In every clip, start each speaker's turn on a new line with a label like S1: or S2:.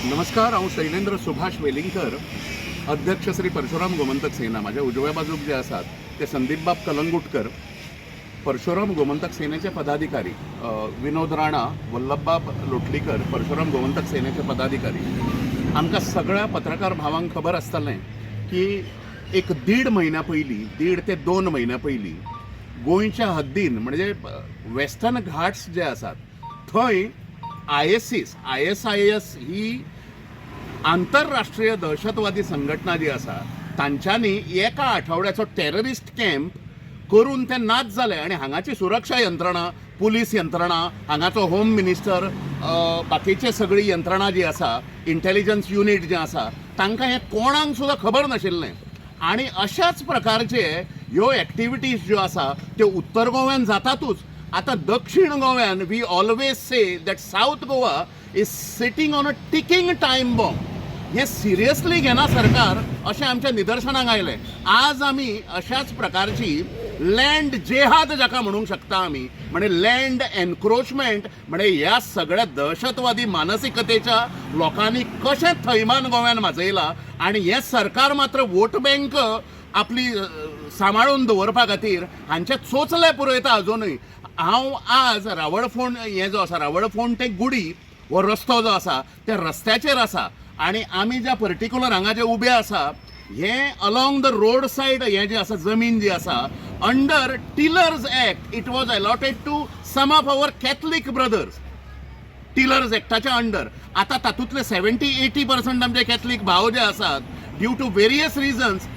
S1: नमस्कार, हांव शैलेंद्र सुभाष वेलिंगकर, अध्यक्ष श्री परशुराम गोमंतक सेना. माझ्या उजव्या बाजूक जे आसात ते संदीपबाब कलंगुटकर, परशुराम गोमंतक सेनेचे पदाधिकारी, विनोद राणा, वल्लभबाब लोटलीकर, परशुराम गोमंतक सेनेचे पदाधिकारी. आमकां सगळ्या पत्रकार भावांक खबर आसतलें की एक 1.5 महिन्या पयलीं, 1.5 ते 2 महिन्या पयलीं गोंयच्या हद्दीन म्हणजे वेस्टर्न घाट्स जे आसात थंय ISIS ही आंतरराष्ट्रीय दहशतवादी संघटना जी आसा तांच्यांनी एका आठवड्याचो टेररिस्ट कॅम्प करून ते नाच जाले आनी हांगाची सुरक्षा यंत्रणा, पुलीस यंत्रणा, हांगाचो होम मिनिस्टर, बाकीचे सगळी यंत्रणा जी आसा, इंटेलिजन्स युनिट जे आसा तांकां हें कोणाक सुद्दां खबर नाशिल्लें. आणि अशाच प्रकारचे ह्यो एक्टिविटीज ज्यो आसा त्यो उत्तर गोव्यान जातातूच. आता दक्षिण गोव्यान we always say that south Goa is sitting on a ticking time bomb. हे सिरियसली घेना सरकार अशें आमच्या निदर्शनाक आयलें. आज आमी अशाच प्रकारची लँड जेहाद जाका म्हणूंक शकता आमी, म्हणजे लँड एनक्रोचमेंट, म्हणजे ह्या सगळ्या दहशतवादी मानसिकतेच्या लोकांनी कशें थैमान गोव्यान माजयलां आणि हे सरकार मात्र वोट बँक आपली सांबाळून दवरपा खातीर हांचे चोचले पुरयता अजुनूय. हांव आज रावळफोंड हे जो आसा, रावळफोंड ते गुडी हो रस्तो जो आसा त्या रस्त्याचेर आसा आणि आमी ज्या पर्टिक्युलर हांगा जे उबे आसा हे अलॉंग द रोड सायड हे जे आसा जमीन जी आसा under tillers act it was allotted to some of our Catholic brothers. Tillers एक्टाच्या अंडर आता तातूंतले 70-80% आमचे कॅथलीक भाव जे आसात ड्यू टू वेरियस रिजन्स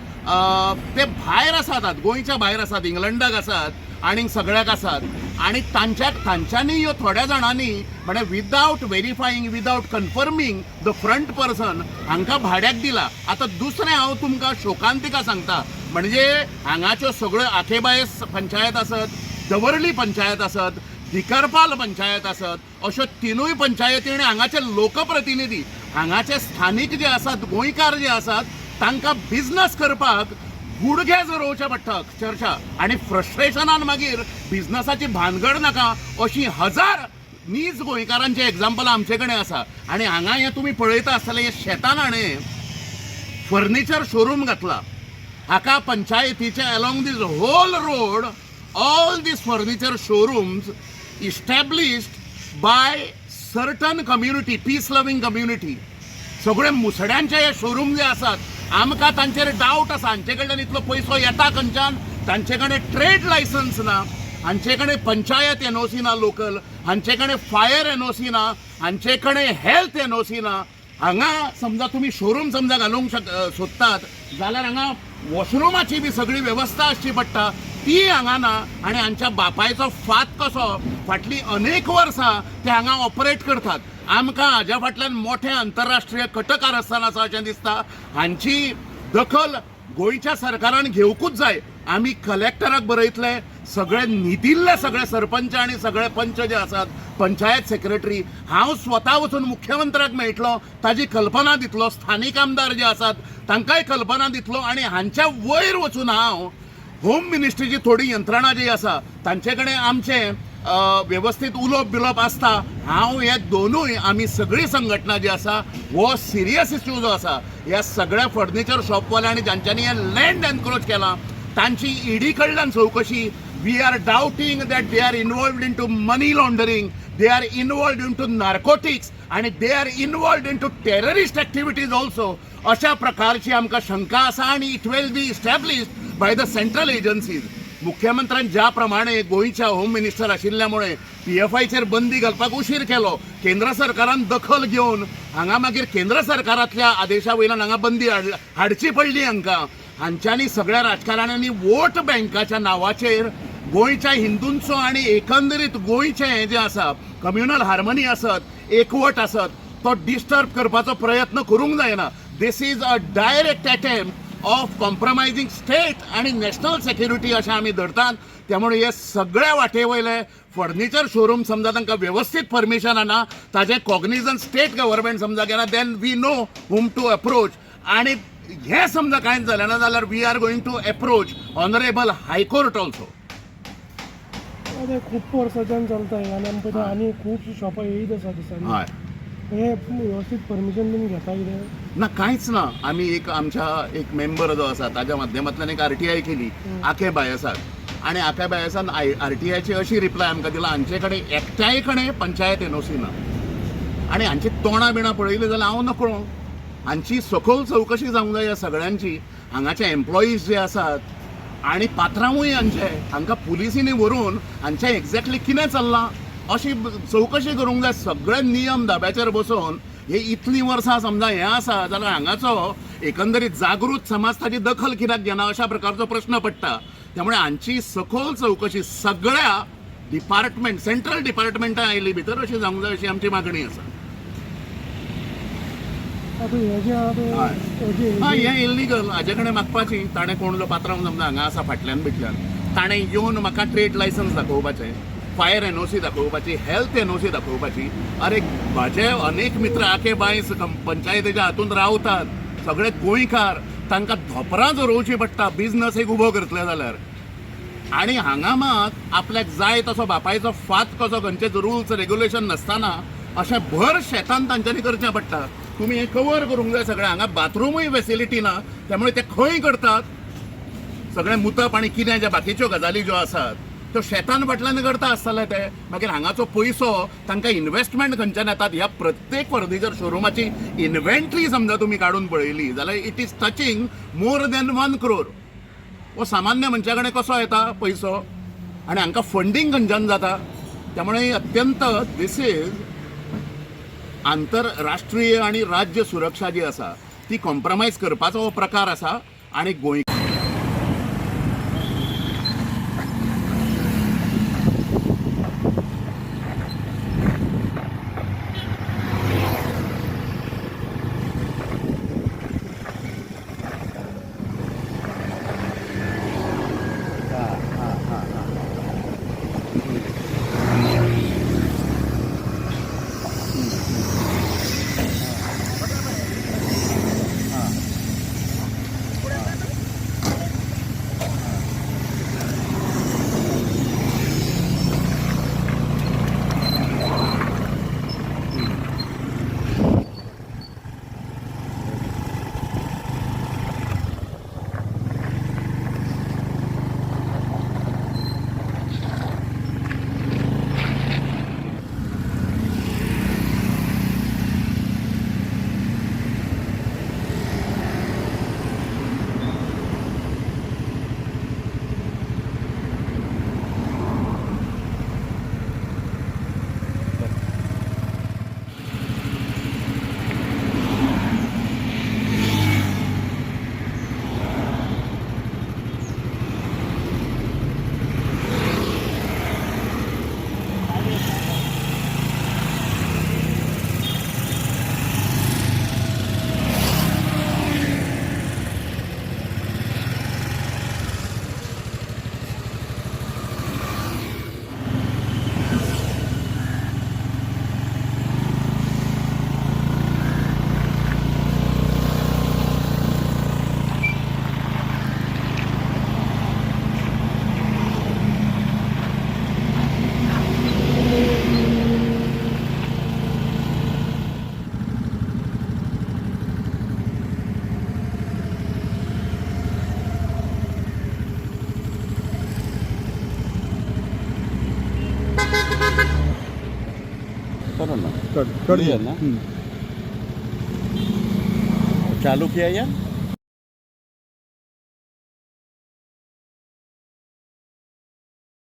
S1: ते भायर आसात, गोंयच्या भायर आसात, इंग्लंडाक आसात आणि सगळ्याक आसात. आणि तांच्यांनी ह्यो थोड्या जाणांनी म्हणजे without verifying, without confirming the front person हांकां भाड्याक दिला. आता दुसरें हांव तुमकां शोकांतिका सांगता, म्हणजे हांगाच्यो सगळ्यो आखेबायस पंचायत आसत, दवर्ली पंचायत आसत, दिकारपाल पंचायत आसत, अश्यो 3 पंचायती आणि हांगाचे लोकप्रतिनिधी, हांगाचे स्थानीक जे आसात, गोंयकार जे आसात, तांकां बिझनस करपाक गुडघे जोडोवचे पडटा अक्षरशा. आणि फ्रस्ट्रेशनान मागीर बिझनसाची भानगड नाका अशी 1000 नीज गोंयकारांचे एग्जाम्पल आमचे कडेन आसा. आणि हांगा हे तुमी पळयता आसतले हे शेतान हाणें फर्निचर शोरूम घातला. हाका पंचायतीचे along these whole road all these furniture showrooms established by certain community, peace loving community. सगळे मुसड्यांचे हे शोरूम जे आसात आमकां तांचेर डावट आसा. हांचे कडल्यान इतलो पयसो येता खंयच्यान? तांचे कडेन ट्रेड लायसन्स ना, हांचे कडेन पंचायत NOC ना लोकल, हांचे कडेन फायर NOC ना, हांचे कडेन हेल्थ NOC ना. हांगा समजा तुमी शोरूम समजा घालूंक सोदतात जाल्यार हांगा वॉशरुमाची बी सगळी वेवस्था आसची पडटा, ती हांगा ना. आनी हांच्या बापायचो फात कसो फाटली अनेक वर्सां ते हांगा ऑपरेट करतात. आमकां हाज्या फाटल्यान मोठे आंतरराष्ट्रीय कटकारस्थान आसा अशें दिसता. हांची दखल गोंयच्या सरकारान घेवकूच जाय. आमी कलेक्टराक बरयतले, सगळे न्हिदिल्ले सगळे सरपंच आणि सगळे पंच जे आसात, पंचायत सेक्रेटरी, हांव स्वता वचून मुख्यमंत्र्याक मेळटलो, ताजी कल्पना दितलो, स्थानीक आमदार जे आसात तांकांय कल्पना दितलो. आणि हांच्या वयर वचून हांव होम मिनिस्ट्रीची थोडी यंत्रणा जी आसा तांचे कडेन आमचे व्यवस्थित उलोवप बिलोवप आसता. हांव हे दोनूय आमी सगळी संघटना जी आसा हो सिरियस इश्यू जो आसा ह्या सगळ्या फर्निचर शॉपवाल्यांनी ज्यांच्यांनी हे लँड एनक्रोच केला तांची ED कडल्यान चौकशी. We are doubting that they are involved in to money laundering, they are involved in to narcotics आणि they are involved in to terrorist activities also. अशा प्रकारची आमकां शंका आसा आणि it will be established by the central agencies. मुख्यमंत्र्यान ज्या प्रमाणे गोंयच्या होम मिनिस्टर आशिल्ल्यामुळे PFIचेर बंदी घालपाक उशीर केलो, केंद्र सरकारान दखल घेवन हांगा मागीर केंद्र सरकारांतल्या आदेशा वयल्यान हांगा बंदी हाडची पडली हांकां. हांच्यांनी सगळ्या राजकारण्यांनी वोट बँकाच्या नांवाचेर गोंयच्या हिंदूंचो आणि एकंदरीत गोंयचें हें जें आसा कम्युनल हार्मनी आसत, एकवट आसत, तो डिस्टर्ब करपाचो प्रयत्न करूंक जायना. This is a direct attempt of compromising state आणि नॅशनल सेक्युरिटी अशें आमी धरतात. त्यामुळे हे सगळ्या वाटे वयले फर्निचर शोरूम समजा तांकां व्यवस्थीत परमिशन ना, ताजें कॉग्निजन्स स्टेट गव्हर्मेंट समजा घेना, then we know whom to approach. आणि हे समजा कांयच जालें ना जाल्यार we are going to approach honourable high court also.
S2: खूप वर्साच्यान चलता आणि खूप शॉपां येयत आसा दिसांनी. हे व्यवस्थित परमिशन बीन घेता कितें
S1: ना कांयच ना. आमी आमच्या एक मेंबर जो आसा ताच्या माध्यमांतल्यान एक RTI केली आखे बायसाक आणि आख्या बायसान RTIची अशी रिप्लाय आमकां दिला हांचे कडेन एकट्याय कडेन पंचायत NOC ना आणि हांची तोंडां बिणां पळयलीं जाल्यार हांव नकळो. हांची सखोल चवकशी जावंक जाय ह्या सगळ्यांची. हांगाचे एम्प्लॉईज जे आसात आणि पात्रांवूय हांचे हांकां पुलिसींनी व्हरून हांचें एक्झॅक्टली कितें चल्लां अशी चवकशी करूंक जाय. सगळे नियम धाब्याचेर बसोवन हे इतलीं वर्सां समजा हें आसा जाल्यार हांगाचो एकंदरीत जागृत समाज ताची दखल कित्याक घेना अशा प्रकारचो प्रश्न पडटा. त्यामुळे हांची सखोल चवकशी सगळ्या डिपार्टमेंट सेंट्रल डिपार्टमेंटां आयली भितर अशी जावंक जाय अशी आमची मागणी आसा. हें इल्लीगल हाजे कडेन मागपाची. ताणें कोण जो पात्रांव समजा हांगा आसा फाटल्यान बिटल्यान ताणें येवन म्हाका ट्रेड लायसन्स दाखोवपाचें, फायर NOC दाखोवपाची, हेल्थ NOC दाखोवपाची. अरे म्हाजे अनेक मित्र आखे बायस पंचायतीच्या हातूंत रावतात, सगळे गोंयकार, तांकां धोपरां जोरोवची पडटा बिझनस एक उबो करतले जाल्यार. आणि हांगा मात आपल्याक जाय तसो बापायचो फात कसो खंयचे रुल्स रेग्युलेशन नासतना अशें भर शेतान तांच्यांनी करचें पडटा. तुमी हें कवर करूंक जाय सगळें. हांगा बाथरूमूय फेसिलिटी ना, त्यामुळे ते खंय करतात सगळें मुतप आणि कितें ज्या बाकीच्यो गजाली ज्यो आसात त्यो शेतान फाटल्यान करता आसतले ते. मागीर हांगाचो पयसो तांकां इन्व्हेस्टमेंट खंयच्यान येतात. ह्या प्रत्येक फर्निचर शोरूमाची इन्व्हेंटरी समजा तुमी काडून पळयली जाल्यार it is touching more than 1 crore. वो सामान्य मनशा कडेन कसो येता पयसो आणि हांकां फंडींग खंयच्यान जाता. त्यामुळे अत्यंत दिस इज आंतरराष्ट्रीय आणि राज्य सुरक्षा जी आसा ती कॉम्प्रमायज करपाचो हो प्रकार आसा. आणि गोंय
S3: कर दिया ना। चालू किया या